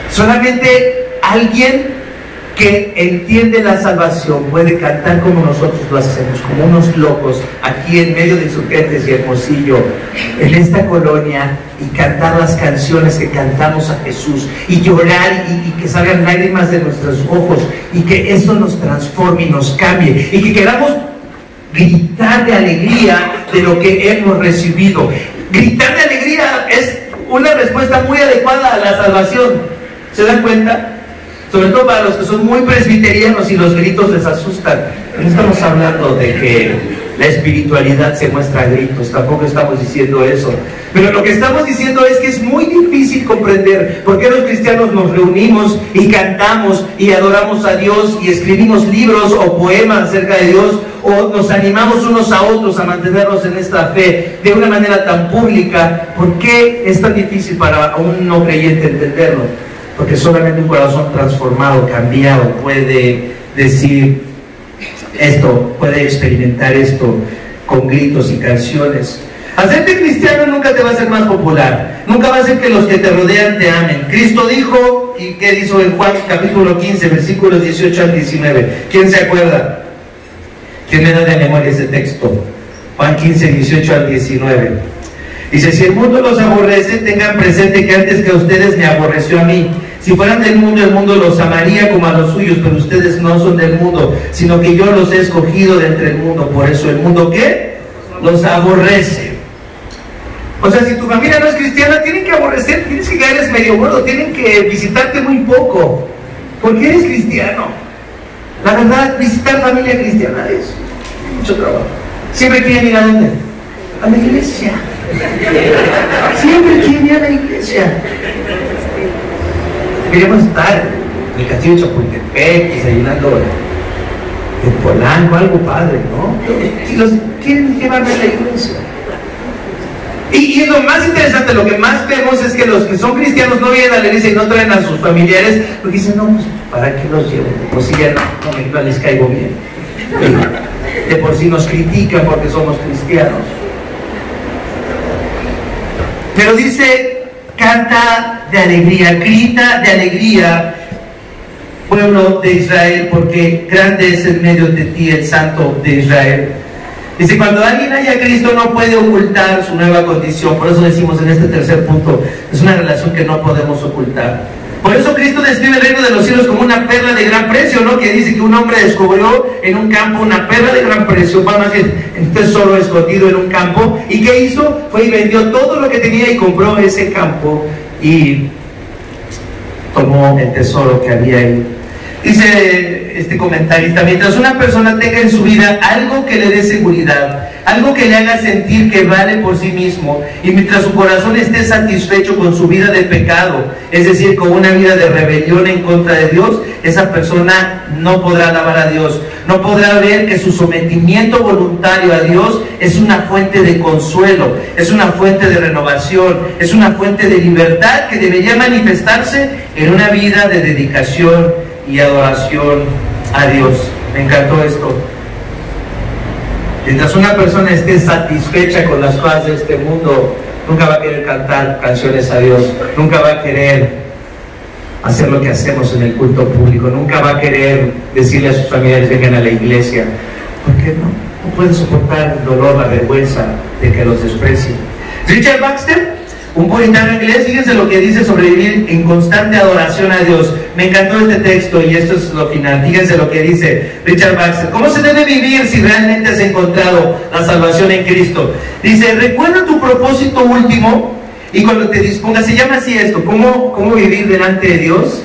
S1: Solamente alguien que entiende la salvación puede cantar como nosotros lo hacemos, como unos locos, aquí en medio de Insurgentes y Hermosillo, en esta colonia, y cantar las canciones que cantamos a Jesús, y llorar, y que salgan lágrimas de nuestros ojos, y que esto nos transforme y nos cambie, y que queramos gritar de alegría de lo que hemos recibido. Gritar de alegría es una respuesta muy adecuada a la salvación. ¿Se dan cuenta? Sobre todo para los que son muy presbiterianos y los gritos les asustan. No estamos hablando de que la espiritualidad se muestra a gritos, tampoco estamos diciendo eso. Pero lo que estamos diciendo es que es muy difícil comprender por qué los cristianos nos reunimos y cantamos y adoramos a Dios y escribimos libros o poemas acerca de Dios, o nos animamos unos a otros a mantenernos en esta fe de una manera tan pública. ¿Por qué es tan difícil para un no creyente entenderlo? Porque solamente un corazón transformado, cambiado, puede decir esto, puede experimentar esto con gritos y canciones. Hacerte cristiano nunca te va a hacer más popular, nunca va a hacer que los que te rodean te amen. Cristo dijo, ¿y qué dijo en Juan capítulo 15, versículos 18 al 19? ¿Quién se acuerda? ¿Quién me da de memoria ese texto? Juan 15, 18 al 19. Dice: si el mundo los aborrece, tengan presente que antes que a ustedes me aborreció a mí. Si fueran del mundo, el mundo los amaría como a los suyos, pero ustedes no son del mundo, sino que yo los he escogido de entre el mundo. Por eso el mundo, ¿qué? Los aborrece. O sea, si tu familia no es cristiana, tienen que aborrecer, tienes que caerles medio gordo, tienen que visitarte muy poco, porque eres cristiano. La verdad, visitar familia cristiana es mucho trabajo. Siempre quieren ir a dónde? A la iglesia. Siempre quieren ir a la iglesia. Queríamos estar en el castillo de Chapultepec, desayunando en Polanco, algo padre, ¿no? Si los quieren llevarme a la iglesia. Y lo más interesante, lo que más vemos es que los que son cristianos no vienen a la iglesia y no traen a sus familiares, porque dicen, no, pues, ¿para qué los llevo? De por sí ya no les caigo bien. De por sí nos critican porque somos cristianos. Pero dice, canta de alegría, grita de alegría, pueblo de Israel, porque grande es en medio de ti el Santo de Israel. Dice, cuando alguien haya a Cristo no puede ocultar su nueva condición. Por eso decimos en este tercer punto, es una relación que no podemos ocultar. Por eso Cristo describe el reino de los cielos como una perla de gran precio, ¿no? Que dice que un hombre descubrió en un campo una perla de gran precio, para más bien un tesoro escondido en un campo. ¿Y qué hizo? Fue y vendió todo lo que tenía y compró ese campo y tomó el tesoro que había ahí. Dice este comentarista, mientras una persona tenga en su vida algo que le dé seguridad, algo que le haga sentir que vale por sí mismo, y mientras su corazón esté satisfecho con su vida de pecado, es decir, con una vida de rebelión en contra de Dios, esa persona no podrá alabar a Dios, no podrá ver que su sometimiento voluntario a Dios es una fuente de consuelo, es una fuente de renovación, es una fuente de libertad que debería manifestarse en una vida de dedicación y adoración a Dios. Me encantó esto. Mientras una persona esté satisfecha con las cosas de este mundo, nunca va a querer cantar canciones a Dios, nunca va a querer hacer lo que hacemos en el culto público, nunca va a querer decirle a sus familiares vengan a la iglesia, porque no puede soportar el dolor, la vergüenza de que los desprecien. Richard Baxter, un puritano inglés, fíjense lo que dice sobre vivir en constante adoración a Dios. Me encantó este texto y esto es lo final. Fíjense lo que dice Richard Baxter. ¿Cómo se debe vivir si realmente has encontrado la salvación en Cristo? Dice, recuerda tu propósito último y cuando te dispongas, se llama así esto, ¿cómo vivir delante de Dios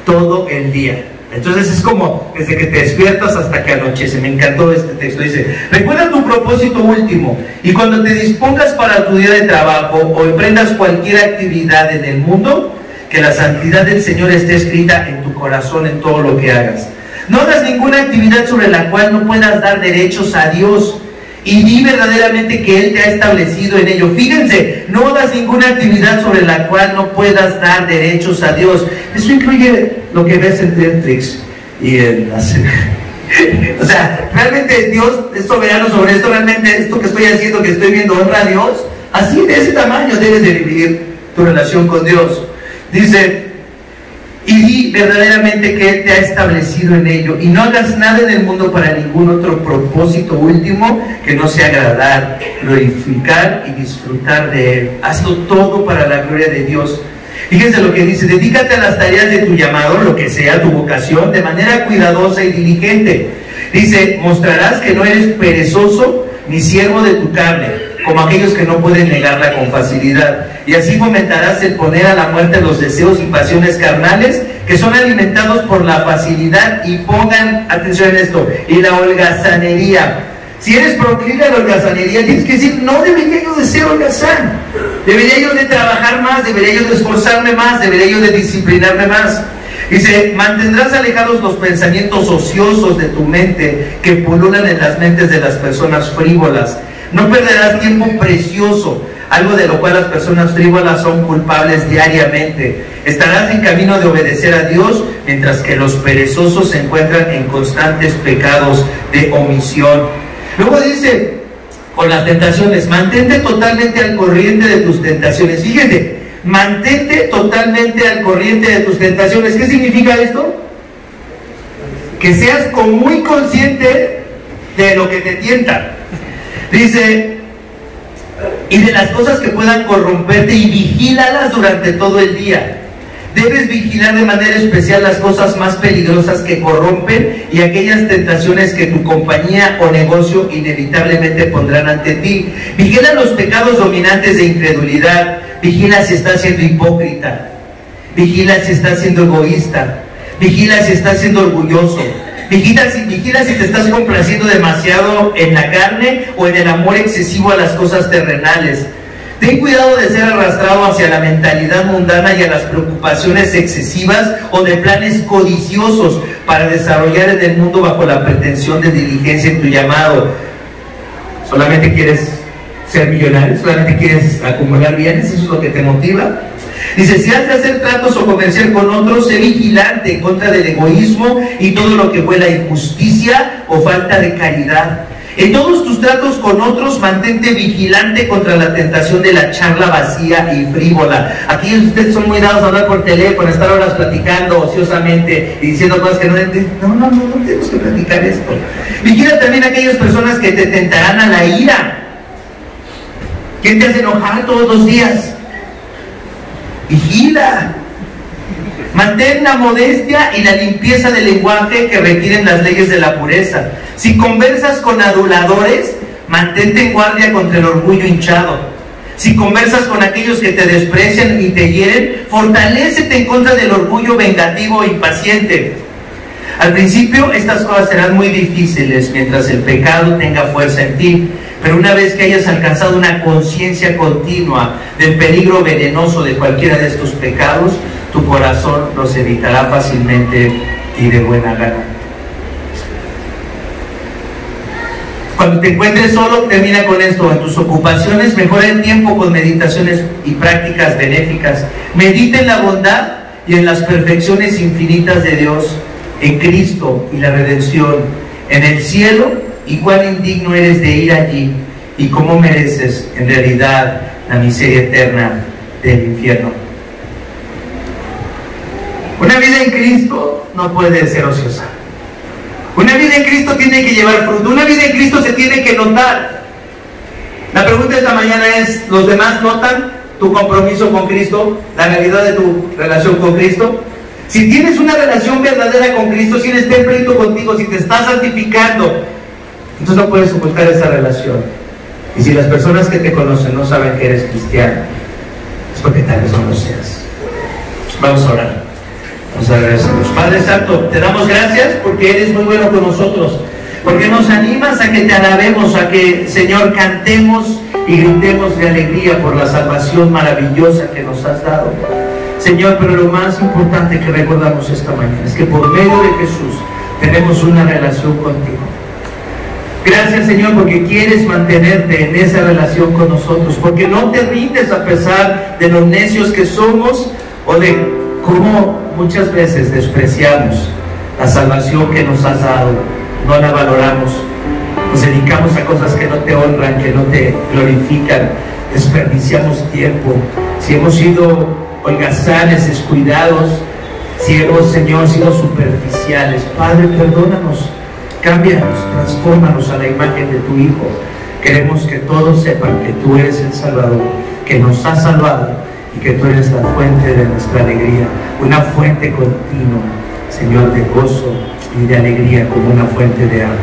S1: todo el día? Entonces es como desde que te despiertas hasta que anochece. Me encantó este texto. Dice, recuerda tu propósito último y cuando te dispongas para tu día de trabajo o emprendas cualquier actividad en el mundo, que la santidad del Señor esté escrita en tu corazón en todo lo que hagas. No hagas ninguna actividad sobre la cual no puedas dar derechos a Dios y di verdaderamente que Él te ha establecido en ello. Fíjense, no hagas ninguna actividad sobre la cual no puedas dar derechos a Dios. Eso incluye lo que ves en Netflix y en las... O sea, realmente Dios es soberano sobre esto. Realmente esto que estoy haciendo, que estoy viendo, honra a Dios. Así, de ese tamaño debes de vivir tu relación con Dios. Dice, y di verdaderamente que Él te ha establecido en ello, y no hagas nada en el mundo para ningún otro propósito último que no sea agradar, glorificar y disfrutar de Él. Hazlo todo para la gloria de Dios. Fíjense lo que dice, dedícate a las tareas de tu llamado, lo que sea tu vocación, de manera cuidadosa y diligente. Dice, mostrarás que no eres perezoso ni siervo de tu carne, como aquellos que no pueden negarla con facilidad. Y así fomentarás el poner a la muerte los deseos y pasiones carnales que son alimentados por la facilidad, y pongan atención en esto, y la holgazanería. Si eres proclive a la holgazanería, tienes que decir, no debería yo de ser holgazán, debería yo de trabajar más, debería yo de esforzarme más, debería yo de disciplinarme más. Dice, mantendrás alejados los pensamientos ociosos de tu mente que pululan en las mentes de las personas frívolas. No perderás tiempo precioso, algo de lo cual las personas frívolas son culpables diariamente. Estarás en camino de obedecer a Dios, mientras que los perezosos se encuentran en constantes pecados de omisión. Luego dice, con las tentaciones, mantente totalmente al corriente de tus tentaciones. Fíjate, mantente totalmente al corriente de tus tentaciones. ¿Qué significa esto? Que seas muy consciente de lo que te tienta. Dice, y de las cosas que puedan corromperte, y vigílalas durante todo el día. Debes vigilar de manera especial las cosas más peligrosas que corrompen y aquellas tentaciones que tu compañía o negocio inevitablemente pondrán ante ti. Vigila los pecados dominantes de incredulidad. Vigila si estás siendo hipócrita. Vigila si estás siendo egoísta. Vigila si estás siendo orgulloso. Vigila si te estás complaciendo demasiado en la carne o en el amor excesivo a las cosas terrenales. Ten cuidado de ser arrastrado hacia la mentalidad mundana y a las preocupaciones excesivas o de planes codiciosos para desarrollar en el mundo bajo la pretensión de diligencia en tu llamado. ¿Solamente quieres ser millonario? ¿Solamente quieres acumular bienes? ¿Eso es lo que te motiva? Dice, si has de hacer tratos o comerciar con otros, sé vigilante en contra del egoísmo y todo lo que huela a injusticia o falta de caridad. En todos tus tratos con otros, mantente vigilante contra la tentación de la charla vacía y frívola. Aquí ustedes son muy dados a hablar por teléfono, estar horas platicando ociosamente y diciendo cosas que no entienden. No tenemos que platicar esto. Vigila también a aquellas personas que te tentarán a la ira. ¿Quién te hace enojar todos los días? Vigila. Mantén la modestia y la limpieza del lenguaje que requieren las leyes de la pureza. Si conversas con aduladores, mantente en guardia contra el orgullo hinchado. Si conversas con aquellos que te desprecian y te hieren, fortalécete en contra del orgullo vengativo e impaciente. Al principio estas cosas serán muy difíciles mientras el pecado tenga fuerza en ti, pero una vez que hayas alcanzado una conciencia continua del peligro venenoso de cualquiera de estos pecados, tu corazón los evitará fácilmente y de buena gana. Cuando te encuentres solo, termina con esto: en tus ocupaciones mejora el tiempo con meditaciones y prácticas benéficas. Medita en la bondad y en las perfecciones infinitas de Dios, en Cristo y la redención, en el cielo, y cuán indigno eres de ir allí, y cómo mereces en realidad la miseria eterna del infierno. Una vida en Cristo no puede ser ociosa. Una vida en Cristo tiene que llevar fruto. Una vida en Cristo se tiene que notar. La pregunta esta mañana es: ¿los demás notan tu compromiso con Cristo? ¿La realidad de tu relación con Cristo? Si tienes una relación verdadera con Cristo, si eres templo contigo, si te estás santificando, entonces no puedes ocultar esa relación. Y si las personas que te conocen no saben que eres cristiano, es porque tal vez no lo seas. Vamos a orar. Vamos a agradecernos. Padre Santo, te damos gracias porque eres muy bueno con nosotros, porque nos animas a que te alabemos, a que, Señor, cantemos y gritemos de alegría por la salvación maravillosa que nos has dado, Señor. Pero lo más importante que recordamos esta mañana es que por medio de Jesús tenemos una relación contigo. Gracias, Señor, porque quieres mantenerte en esa relación con nosotros, porque no te rindes a pesar de los necios que somos o de cómo muchas veces despreciamos la salvación que nos has dado, no la valoramos, nos dedicamos a cosas que no te honran, que no te glorifican, desperdiciamos tiempo. Si hemos sido holgazanes, descuidados, si hemos, Señor, sido superficiales, Padre, perdónanos, cámbianos, transfórmanos a la imagen de tu Hijo. Queremos que todos sepan que tú eres el Salvador, que nos has salvado y que tú eres la fuente de nuestra alegría, una fuente continua, Señor, de gozo y de alegría, como una fuente de agua.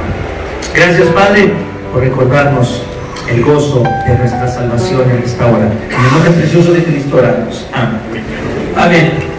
S1: Gracias, Padre, por recordarnos el gozo de nuestra salvación en esta hora. En el nombre precioso de Cristo oramos. Amén. Amén.